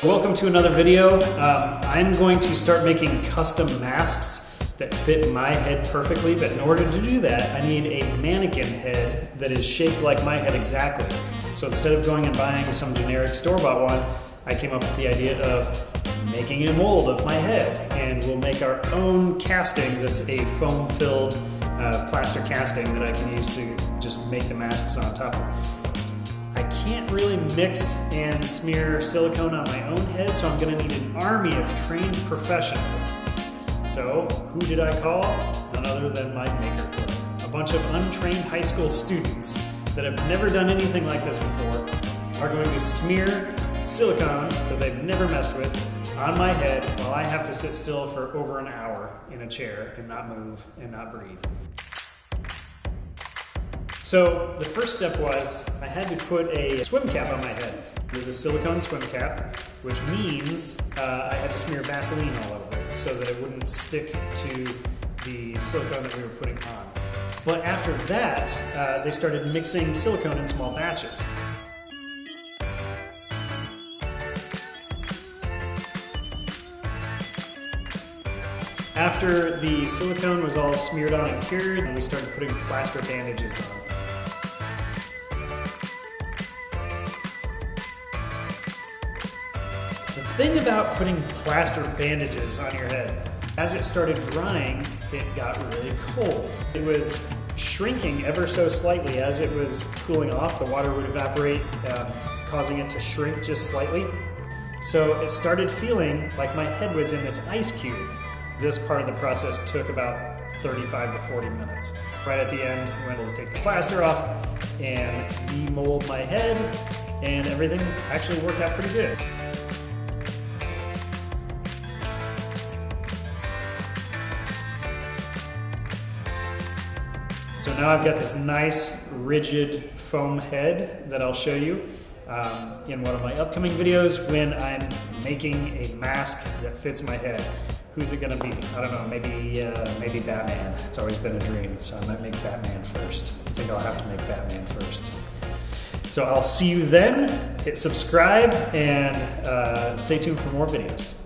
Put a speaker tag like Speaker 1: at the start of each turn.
Speaker 1: Welcome to another video. I'm going to start making custom masks that fit my head perfectly, but in order to do that, I need a mannequin head that is shaped like my head exactly. So instead of going and buying some generic store-bought one, I came up with the idea of making a mold of my head, and we'll make our own casting that's a foam-filled plaster casting that I can use to just make the masks on top of. I can't really mix and smear silicone on my own head, so I'm going to need an army of trained professionals. So who did I call? None other than my maker club. A bunch of untrained high school students that have never done anything like this before are going to smear silicone that they've never messed with on my head while I have to sit still for over an hour in a chair and not move and not breathe. So the first step was I had to put a swim cap on my head. It was a silicone swim cap, which means I had to smear Vaseline all over it so that it wouldn't stick to the silicone that we were putting on. But after that, they started mixing silicone in small batches. After the silicone was all smeared on and cured, we started putting plaster bandages on. The thing about putting plaster bandages on your head, as it started drying, it got really cold. It was shrinking ever so slightly. As it was cooling off, the water would evaporate, causing it to shrink just slightly. So it started feeling like my head was in this ice cube. This part of the process took about 35 to 40 minutes. Right at the end, we were able to take the plaster off and demold my head, and everything actually worked out pretty good. So now I've got this nice, rigid foam head that I'll show you in one of my upcoming videos when I'm making a mask that fits my head. Who's it gonna be? I don't know, maybe Batman. It's always been a dream, so I might make Batman first. I think I'll have to make Batman first. So I'll see you then. Hit subscribe and stay tuned for more videos.